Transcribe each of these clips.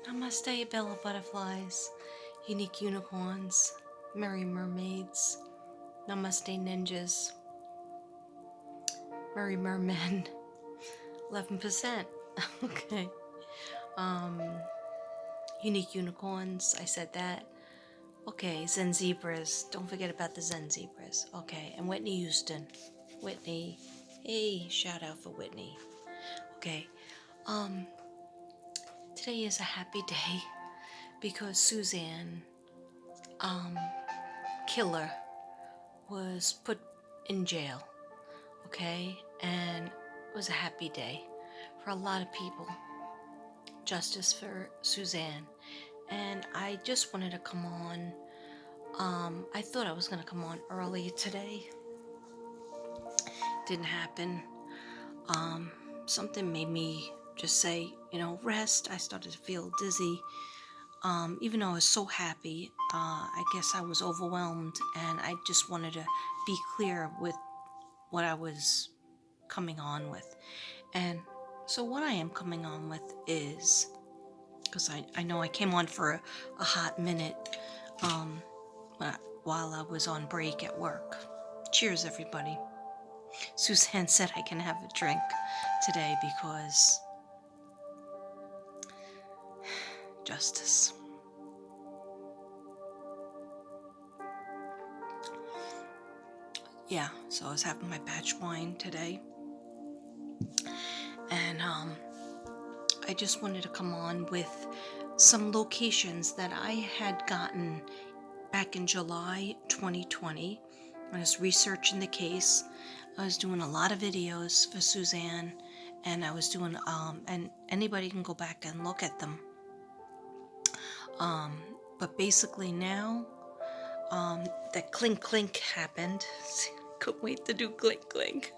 Namaste, Bella Butterflies, Unique Unicorns, Merry Mermaids, Namaste Ninjas, Merry Mermen, 11%. Okay. Um, Unique Unicorns, I said that. Okay, Zen Zebras, don't forget about the Zen Zebras. Okay, and Whitney Houston. Whitney, hey, shout out for Whitney. Okay, um, today is a happy day because Suzanne, killer, was put in jail, okay? And it was a happy day for a lot of people. Justice for Suzanne. And I just wanted to come on. I thought I was going to come on earlier today. Didn't happen. Something made me just say, rest. I started to feel dizzy. Even though I was so happy, I guess I was overwhelmed and I just wanted to be clear with what I was coming on with. And so what I am coming on with is, because I know I came on for a hot minute um, while I was on break at work. Cheers, everybody. Suzanne said I can have a drink today because justice. Yeah, so I was having my batch wine today. And I just wanted to come on with some locations that I had gotten back in July 2020. I was researching the case. I was doing a lot of videos for Suzanne, and I was doing, and anybody can go back and look at them. But basically now, that clink clink happened. Couldn't wait to do clink clink.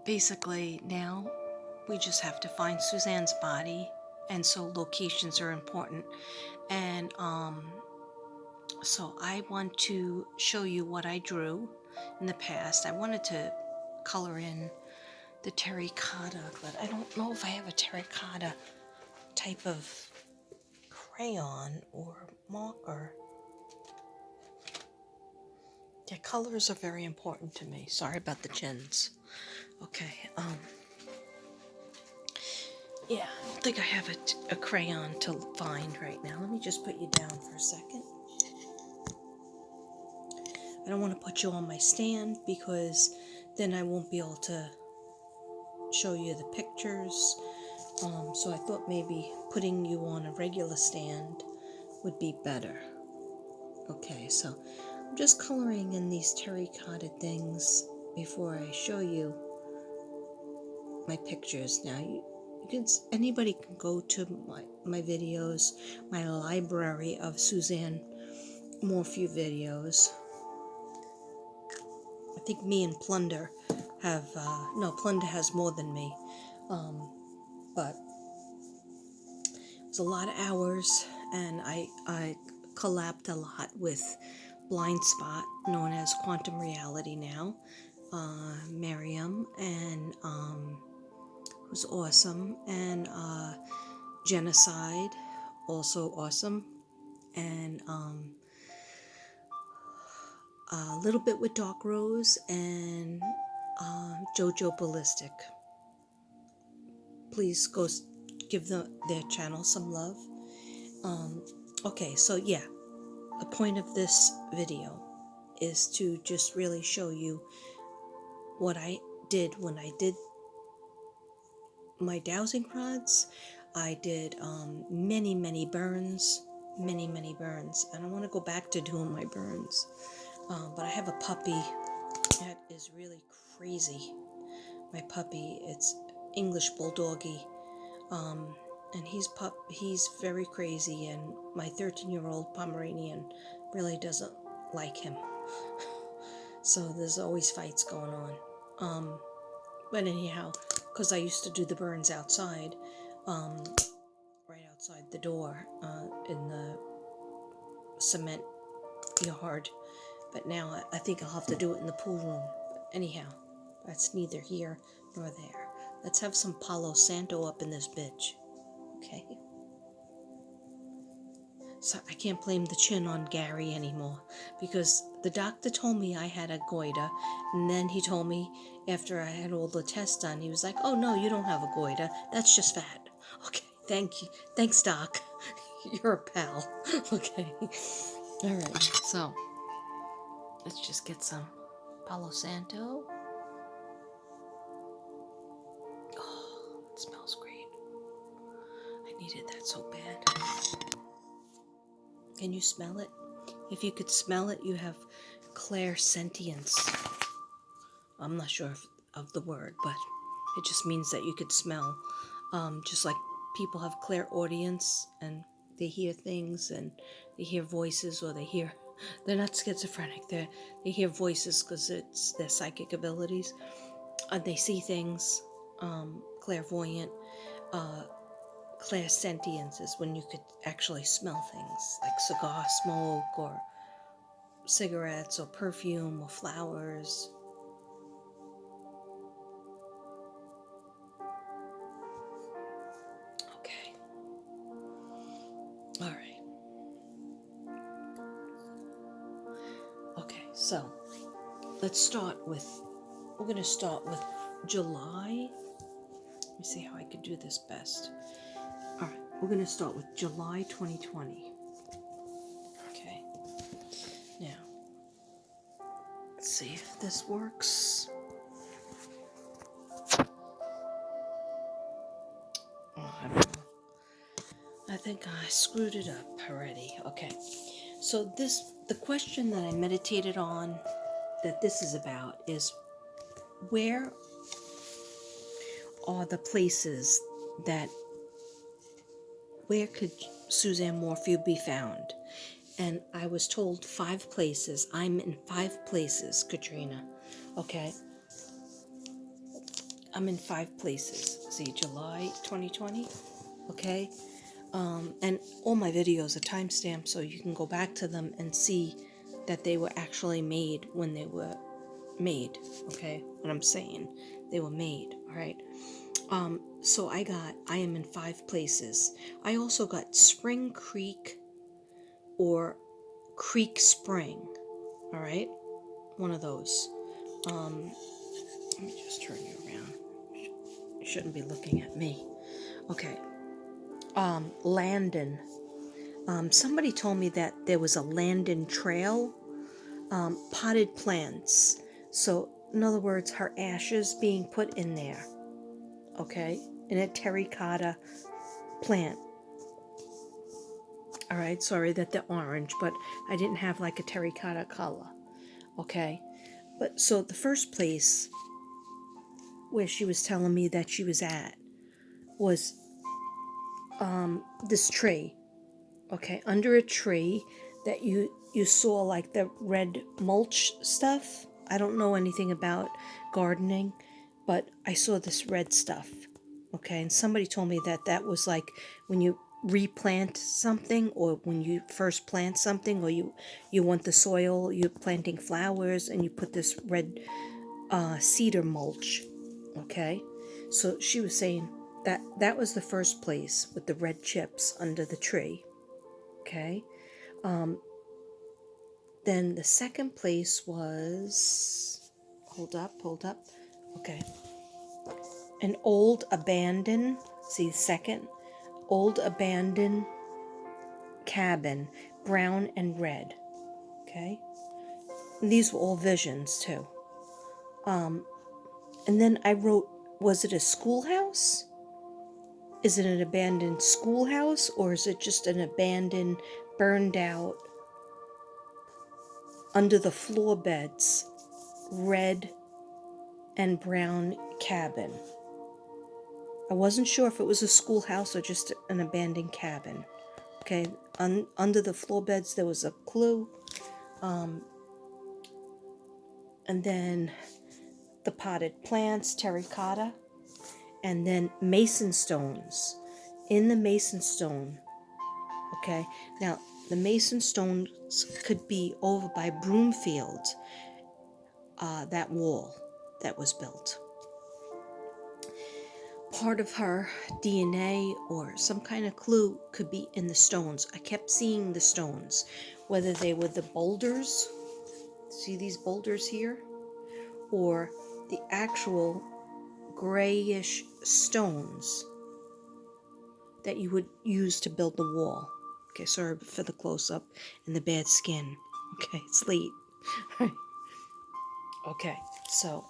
Basically now, we just have to find Suzanne's body, and so locations are important. And so I want to show you what I drew in the past. I wanted to color in the terracotta, but I don't know if I have a terracotta type of crayon or marker. Yeah, colors are very important to me. Sorry about the chins. Okay, yeah, I don't think I have a crayon to find right now. Let me just put you down for a second. I don't want to put you on my stand because then I won't be able to show you the pictures. So I thought maybe putting you on a regular stand would be better. Okay, so I'm just coloring in these terracotta things before I show you my pictures. Now, anybody can go to my videos, my library of Suzanne Morphew videos. I think me and Plunder have, no, Plunder has more than me. But it was a lot of hours, and I collabed a lot with Blind Spot, known as Quantum Reality now, Miriam, and was awesome, and Genocide, also awesome, and a little bit with Dark Rose and Jojo Ballistic. Please go give their channel some love. Okay, so yeah, the point of this video is to just really show you what I did when I did my dowsing rods. I did many burns, many burns, and I want to go back to doing my burns. But I have a puppy that is really crazy. My puppy, it's English Bulldoggy, and he's very crazy, and my 13-year-old Pomeranian really doesn't like him. So there's always fights going on. But anyhow, because I used to do the burns outside, right outside the door, in the cement yard. But now I think I'll have to do it in the pool room. But anyhow, that's neither here nor there. Let's have some Palo Santo up in this bitch. Okay. So I can't blame the chin on Gary anymore, because the doctor told me I had a goiter, and then he told me after I had all the tests done, he was like, "Oh no, you don't have a goiter. That's just fat." Okay, thank you. Thanks, Doc. You're a pal. Okay. All right. So let's just get some Palo Santo. Oh, it smells great. I needed that so bad. Can you smell it? If you could smell it, you have clairsentience. I'm not sure of the word, but it just means that you could smell. Just like people have clairaudience and they hear things and they hear voices, or they're not schizophrenic, they hear voices because it's their psychic abilities. They see things, clairvoyant. Clairsentience is when you could actually smell things like cigar smoke or cigarettes or perfume or flowers. Okay. All right. Okay, so we're going to start with July. Let me see how I could do this best. All right, we're going to start with July 2020. Okay. Now, let's see if this works. Oh, I don't know. I think I screwed it up already. Okay. So the question that I meditated on that this is about is, where are the places where could Suzanne Morphew be found? And I was told 5 places. I'm in 5 places, Katrina. Okay? I'm in 5 places. See, July 2020. Okay? And all my videos are timestamped, so you can go back to them and see that they were actually made when they were made. Okay? What I'm saying. They were made. All right? So I am in 5 places. I also got Spring Creek or Creek Spring. All right? One of those. Let me just turn you around. You shouldn't be looking at me. Okay. Landon. Somebody told me that there was a Landon trail. Potted plants. So, in other words, her ashes being put in there. Okay? In a terracotta plant. All right, sorry that they're orange, but I didn't have like a terracotta color. Okay? But so the first place where she was telling me that she was at was this tree. Okay, under a tree that you saw like the red mulch stuff. I don't know anything about gardening, but I saw this red stuff. Okay, and somebody told me that that was like when you replant something, or when you first plant something, or you want the soil, you're planting flowers and you put this red cedar mulch. Okay, so she was saying that that was the first place with the red chips under the tree. Okay, then the second place was, hold up, okay, an old abandoned, see, second, old abandoned cabin, brown and red. Okay, and these were all visions too. And then I wrote, was it a schoolhouse? Is it an abandoned schoolhouse, or is it just an abandoned, burned out, under the floor beds, red and brown cabin? I wasn't sure if it was a schoolhouse or just an abandoned cabin. Okay, under the floor beds there was a clue. And then the potted plants, terracotta, and then mason stones. In the mason stone, okay, now the mason stones could be over by Broomfield, that wall that was built. part of her DNA or some kind of clue could be in the stones. I kept seeing the stones, whether they were the boulders, see these boulders here, or the actual grayish stones that you would use to build the wall. Okay, sorry for the close-up and the bad skin. Okay, it's late. Okay, so,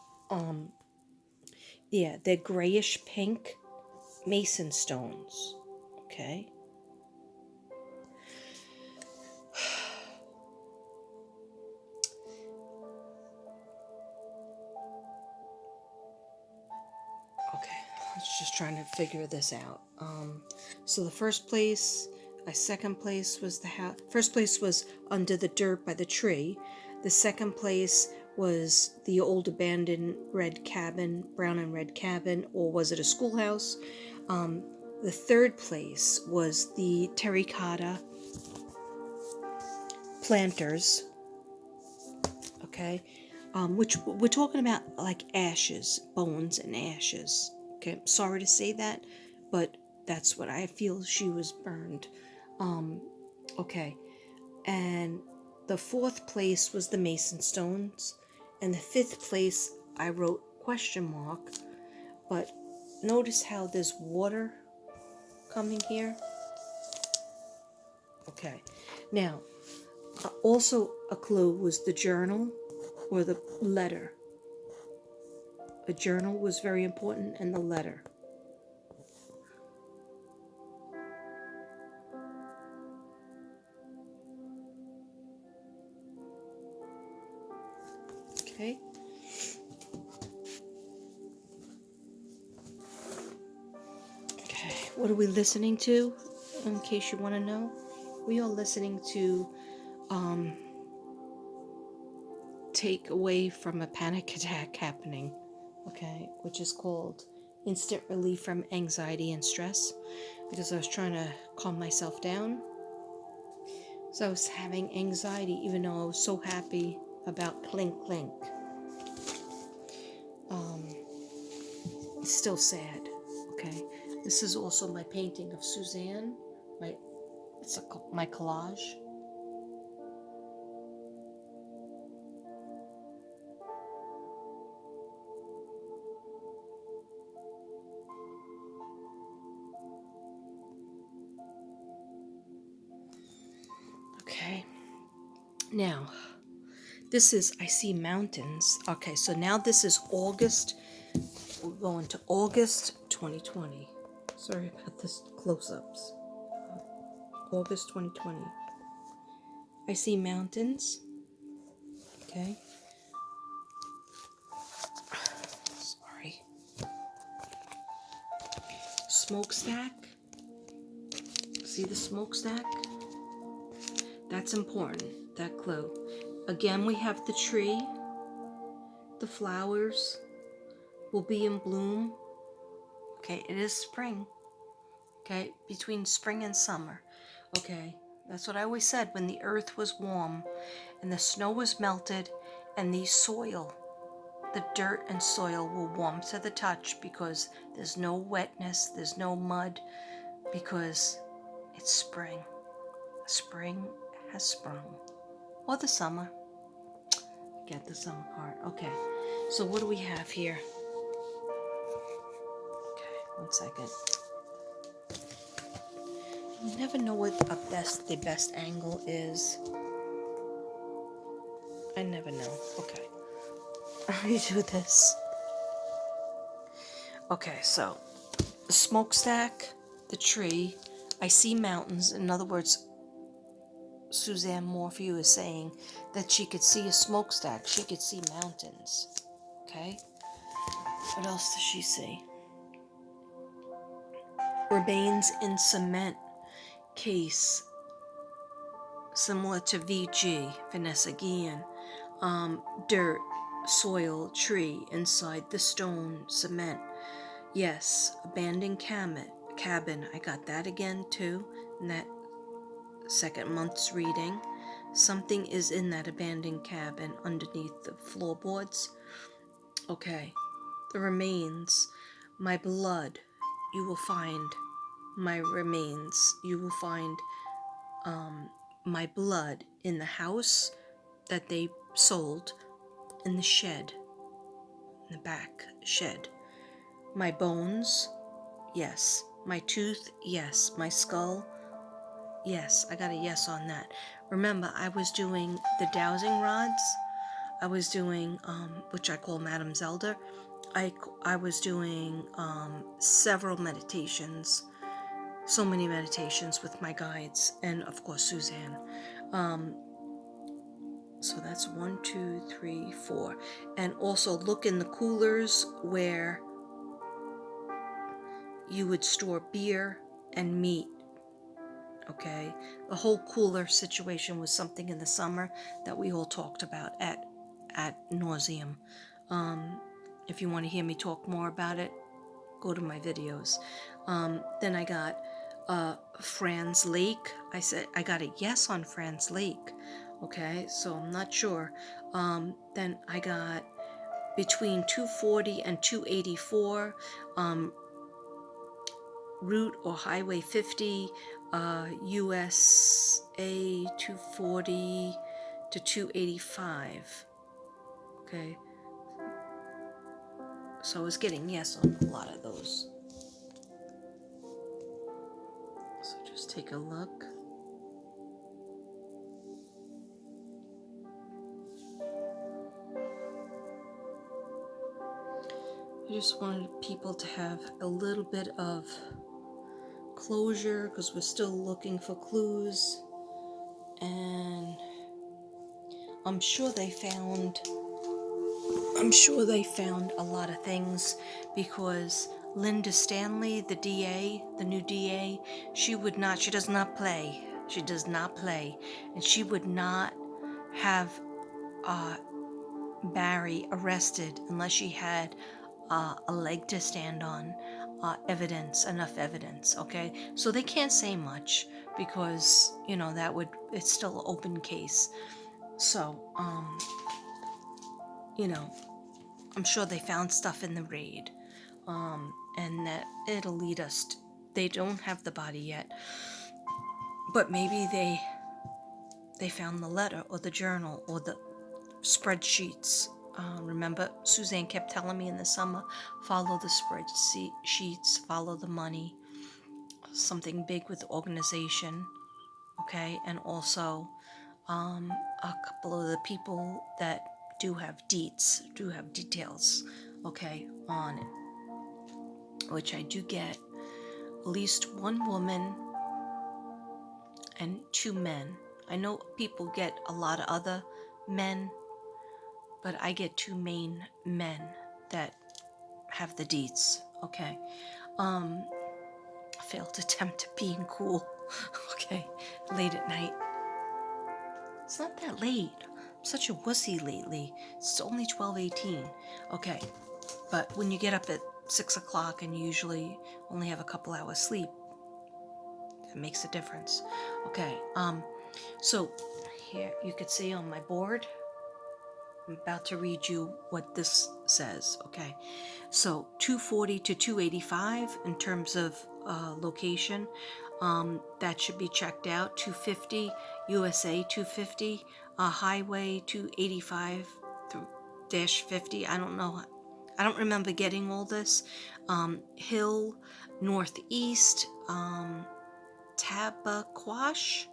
yeah, they're grayish pink mason stones. Okay. Okay, I was just trying to figure this out. So the first place, second place was the house. First place was under the dirt by the tree. The second place was the old abandoned red cabin, brown and red cabin, or was it a schoolhouse? The third place was the terracotta planters. Okay, which we're talking about like ashes, bones and ashes. Okay, I'm sorry to say that, but that's what I feel. She was burned. Okay, and the fourth place was the mason stones, and the fifth place I wrote question mark, but notice how there's water coming here. Okay, now also a clue was the journal or the letter. A journal was very important, and the letter. Okay. Okay, what are we listening to? In case you want to know, we are listening to Take Away from a Panic Attack Happening, okay, which is called Instant Relief from Anxiety and Stress, because I was trying to calm myself down. So I was having anxiety even though I was so happy about Clink Clink. It's still sad, okay. This is also my painting of Suzanne, my collage. Okay, now this is, I see mountains. Okay, so now this is August. We're going to August 2020. Sorry about this close-ups. August 2020. I see mountains. Okay. Sorry. Smokestack. See the smokestack? That's important, that clue. Again, we have the tree. The flowers will be in bloom. Okay, it is spring. Okay, between spring and summer. Okay, that's what I always said, when the earth was warm and the snow was melted and the soil, the dirt and soil were warm to the touch because there's no wetness, there's no mud, because it's spring. Spring has sprung. Or the summer. Get the summer part. Okay, so what do we have here? Okay, 1 second. You never know what the best angle is. I never know. Okay. Let me do this. Okay, so the smokestack, the tree, I see mountains. In other words, SUZANNE Morphew is saying that she could see a smokestack. She could see mountains. Okay? What else does she see? Remains in cement case, similar to VG, Vanessa Guillen. Dirt, soil, tree, inside the stone, cement. Yes, abandoned cabin. I got that again too, in that second month's reading. Something is in that abandoned cabin underneath the floorboards. Okay, the remains, my blood, you will find my remains. You will find my blood in the house that they sold, in the shed, in the back shed. My bones, yes. My tooth, yes. My skull, yes. I got a yes on that. Remember, I was doing the dowsing rods. I was doing, which I call Madame Zelda. I was doing several meditations, so many meditations with my guides, and of course Suzanne. So that's 1, 2, 3, 4. And also look in the coolers where you would store beer and meat. Okay, the whole cooler situation was something in the summer that we all talked about at nauseum. If you want to hear me talk more about it, go to my videos. Then I got Franz Lake. I said I got a yes on Franz Lake. Okay, so I'm not sure. Then I got between 240 and 284, Route or Highway 50, USA 240 to 285. Okay, so I was getting yes on a lot of those. So just take a look. I just wanted people to have a little bit of closure because we're still looking for clues, and I'm sure they found a lot of things, because Linda Stanley, the DA, the new DA, she does not play. She does not play, and she would not have Barry arrested unless she had a leg to stand on, enough evidence, okay? So they can't say much because, it's still an open case. So, I'm sure they found stuff in the raid, and that it'll lead us they don't have the body yet, but maybe they found the letter or the journal or the spreadsheets. Remember, Suzanne kept telling me in the summer, follow the spreadsheets, follow the money, something big with organization, okay? And also a couple of the people that do have details, okay, on it, which I do get at least one woman and 2 men. I know people get a lot of other men, but I get 2 main men that have the deets, okay? Failed attempt at being cool, okay, late at night. It's not that late. I'm such a wussy lately. It's only 12:18, okay? But when you get up at 6 o'clock and you usually only have a couple hours sleep, that makes a difference. Okay, so here you could see on my board, I'm about to read you what this says, okay? So 240 to 285 in terms of location, that should be checked out. 250, USA 250, Highway 285 through dash 50. I don't know. I don't remember getting all this. Hill, Northeast, Tabaquash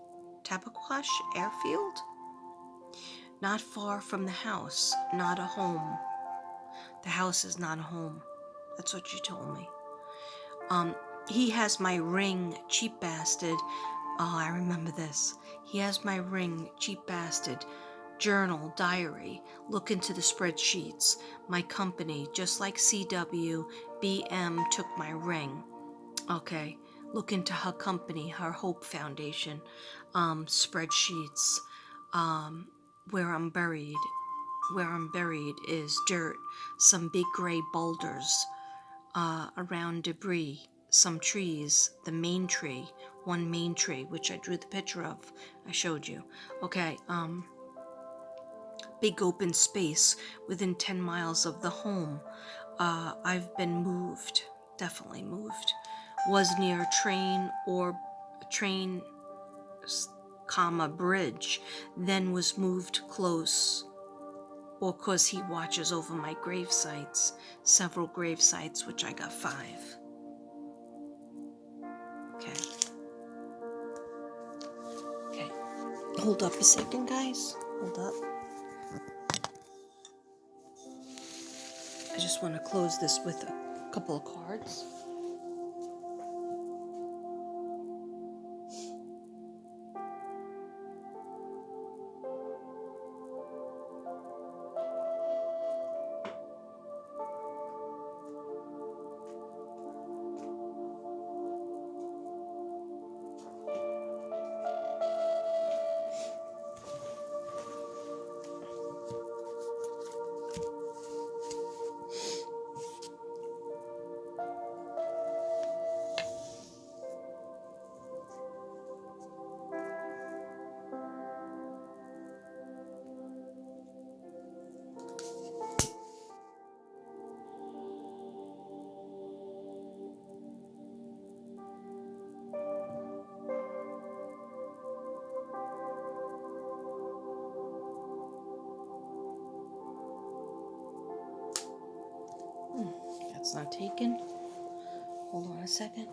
Airfield. Not far from the house, not a home. The house is not a home. That's what you told me. He has my ring, cheap bastard. Oh, I remember this. He has my ring, cheap bastard. Journal, diary. Look into the spreadsheets. My company, just like CW, BM took my ring. Okay, look into her company, her Hope Foundation. Spreadsheets. Where I'm buried. Where I'm buried is dirt, some big gray boulders around debris, some trees, the main tree, one main tree, which I drew the picture of, I showed you. Okay, big open space within 10 miles of the home. I've been moved, definitely moved. was near a train or train, comma, bridge, then was moved close, or cause he watches over my grave sites, several grave sites, which I got 5. Okay. Okay. Hold up a second, guys. Hold up. I just want to close this with a couple of cards. That's not taken. Hold on a second.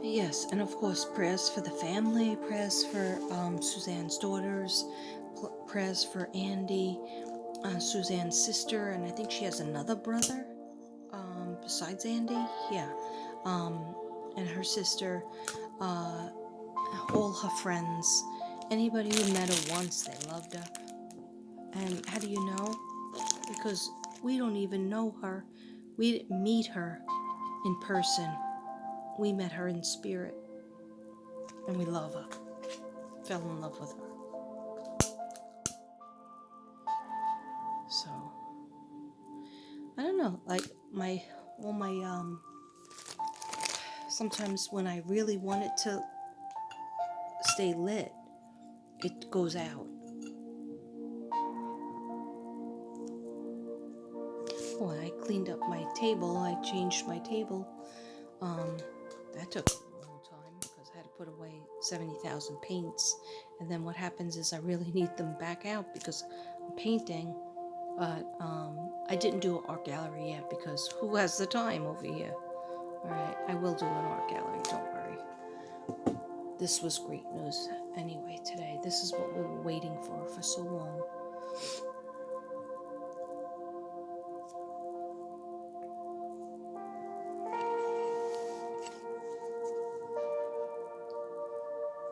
Yes, and of course, prayers for the family, prayers for Suzanne's daughters, prayers for Andy, Suzanne's sister, and I think she has another brother besides Andy. Yeah, and her sister, all her friends, anybody who met her once, they loved her. And how do you know? Because we don't even know her. We didn't meet her in person. We met her in spirit, and we love her. Fell in love with her. So, I don't know, like sometimes when I really want it to stay lit, it goes out. Oh, I cleaned up my table. I changed my table. That took a long time because I had to put away 70,000 paints. And then what happens is I really need them back out because I'm painting. But I didn't do an art gallery yet because who has the time over here? Alright, I will do an art gallery, don't worry. This was great news anyway today. This is what we were waiting for so long.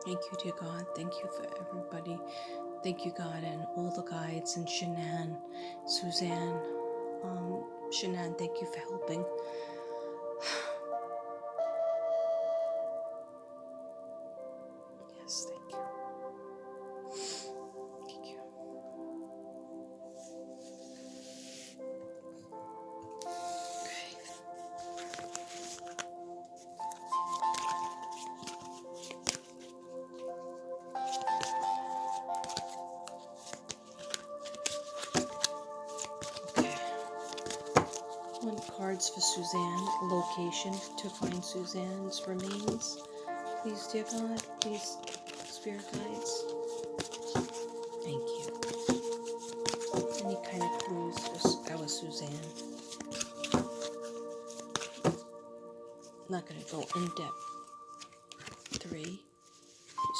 Thank you, dear God. Thank you for everybody. Thank you, God, and all the guides, and Shanann, Suzanne. Shanann, thank you for helping. Yes, thank you. Thank you. Cards for Suzanne, location to find Suzanne's remains. Please, dear God, please, spirit guides. Thank you. Any kind of clues for our Suzanne. I'm not going to go in depth. 3. This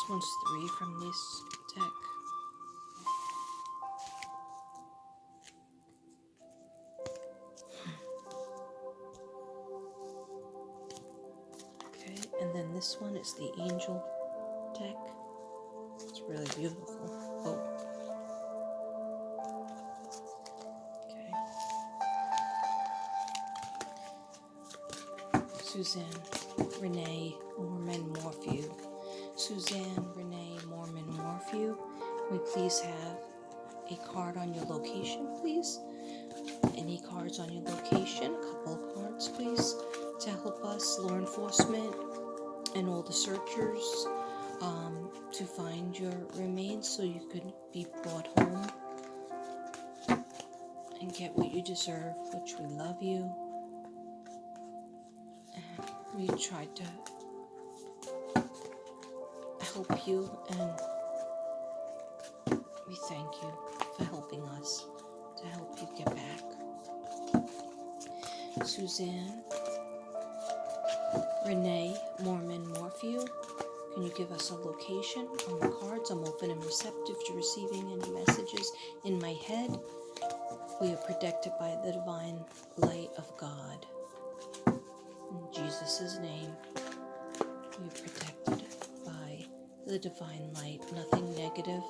one's 3 from this deck. And then this one is the angel deck. It's really beautiful. Oh. Okay. Suzanne Renee Morphew. Suzanne Renee Morphew. Can we please have a card on your location, please? Any cards on your location? A couple of cards, please, to help us. Law enforcement. and all the searchers to find your remains so you could be brought home and get what you deserve, which we love you. And we tried to help you, and we thank you for helping us to help you get back. Suzanne, Renee, Morphew, can you give us a location on the cards? I'm open and receptive to receiving any messages in my head. We are protected by the divine light of God. In Jesus' name, we are protected by the divine light. Nothing negative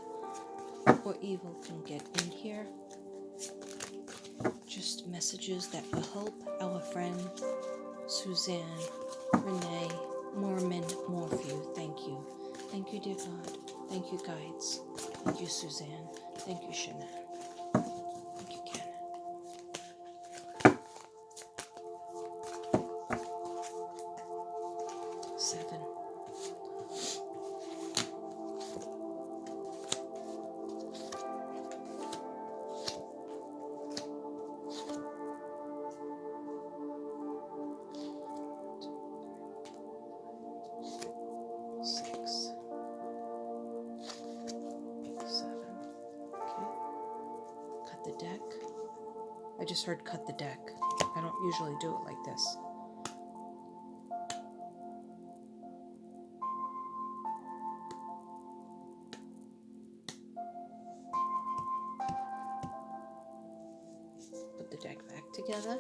or evil can get in here. Just messages that will help our friend Suzanne, Renee, Morphew. Thank you. Thank you, dear God. Thank you, guides. Thank you, Suzanne. Thank you, Shannon. Thank you, Ken. 7. 6. 7. Okay. Cut the deck. I just heard cut the deck. I don't usually do it like this. Put the deck back together.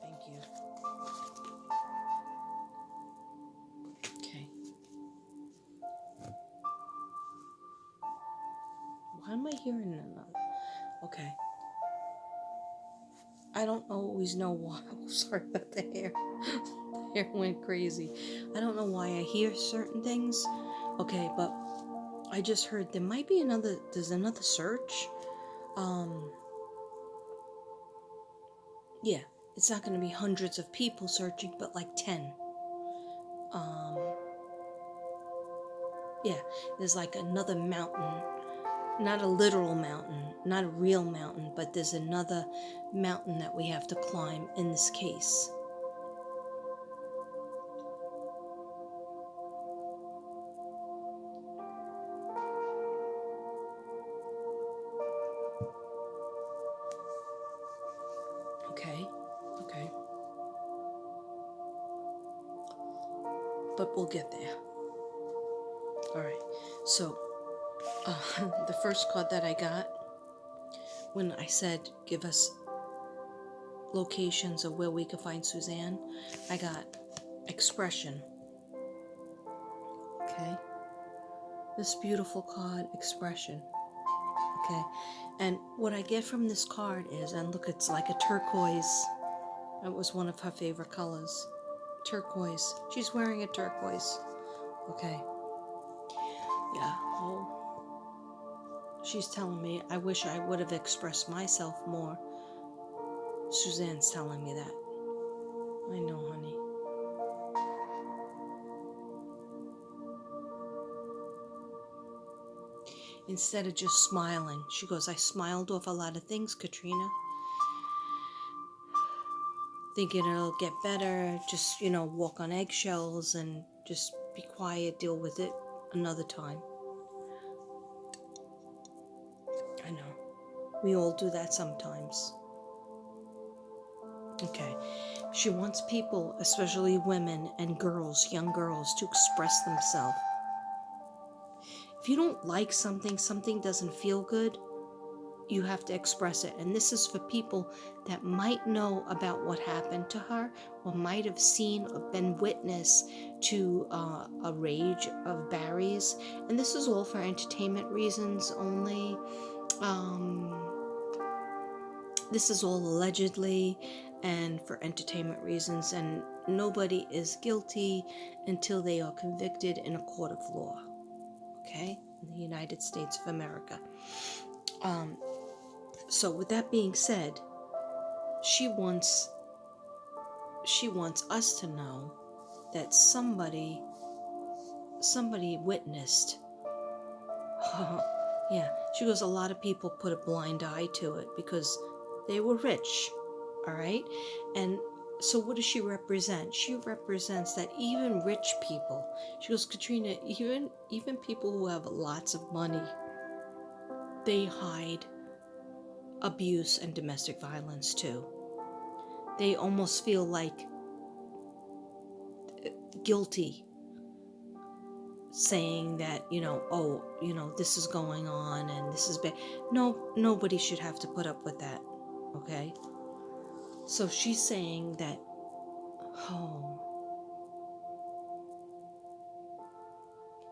Thank you. Okay. Why am I hearing another? Okay. I don't always know why. Oh, sorry about the hair. The hair went crazy. I don't know why I hear certain things. Okay, but I just heard there might be there's another search. Yeah, it's not going to be hundreds of people searching, but like 10. Yeah, there's like another mountain. Not a literal mountain, not a real mountain, but there's another mountain that we have to climb in this case. Okay. But we'll get there. Alright, so the first card that I got when I said give us locations of where we could find Suzanne, I got expression. Okay, this beautiful card, expression. Okay, and what I get from this card is, and look, it's like a turquoise. That was one of her favorite colors. Turquoise. She's wearing a turquoise. Okay. Yeah. Oh. She's telling me I wish I would have expressed myself more. Suzanne's telling me that. I know, honey. Instead of just smiling, she goes, I smiled off a lot of things, Katrina. Thinking it'll get better, just, walk on eggshells and just be quiet, deal with it another time. I know. We all do that sometimes. Okay. She wants people, especially women and girls, young girls, to express themselves. If you don't like something doesn't feel good, you have to express it. And this is for people that might know about what happened to her, or might have seen or been witness to a rage of Barry's. And this is all for entertainment reasons only. This is all allegedly and for entertainment reasons, and nobody is guilty until they are convicted in a court of law. Okay? In the United States of America. So with that being said, she wants she wants us to know that somebody witnessed. Yeah, she goes, a lot of people put a blind eye to it because they were rich, all right? And so what does she represent? She represents that even rich people, she goes, Katrina, even people who have lots of money, they hide abuse and domestic violence too. They almost feel like guilty saying that, oh, this is going on and this is bad. No, nobody should have to put up with that, okay? So she's saying that, oh,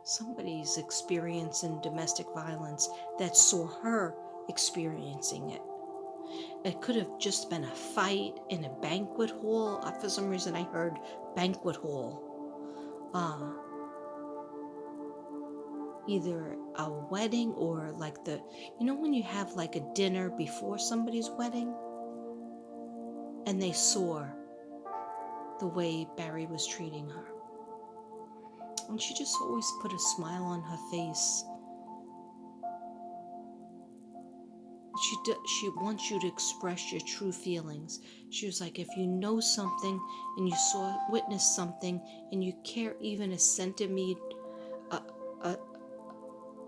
somebody's experiencing domestic violence that saw her experiencing it. It could have just been a fight in a banquet hall. For some reason I heard banquet hall. Either a wedding or like when you have like a dinner before somebody's wedding and they saw the way Barry was treating her. And she just always put a smile on her face. She wants you to express your true feelings. She was like, if you know something and you witnessed something and you care even a centimeter,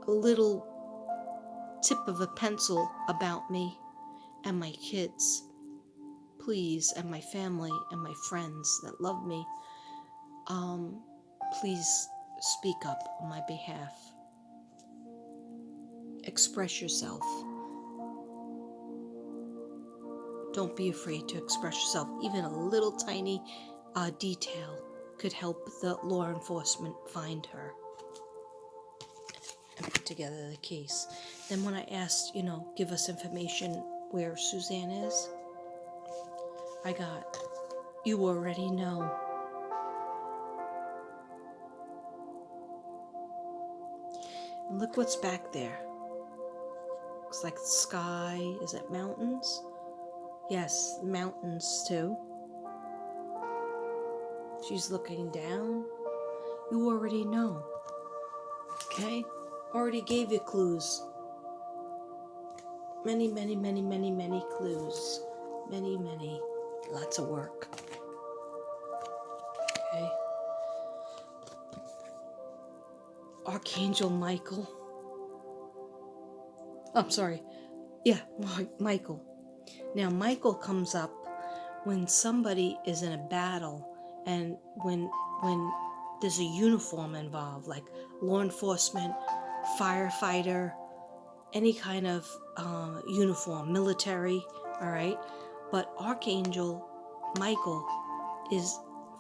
a little tip of a pencil about me and my kids, please, and my family and my friends that love me, please speak up on my behalf. Express yourself. Don't be afraid to express yourself. Even a little tiny detail could help the law enforcement find her and put together the case. Then when I asked, give us information where Suzanne is, I got, you already know. And look what's back there. Looks like sky. Is it mountains? Yes, mountains too. She's looking down. You already know. Okay? Already gave you clues. Many, many, many, many, many clues. Many, many. Lots of work. Okay? Archangel Michael. I'm sorry. Yeah, Michael. Now, Michael comes up when somebody is in a battle and when there's a uniform involved, like law enforcement, firefighter, any kind of uniform, military, all right? But Archangel Michael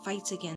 fights against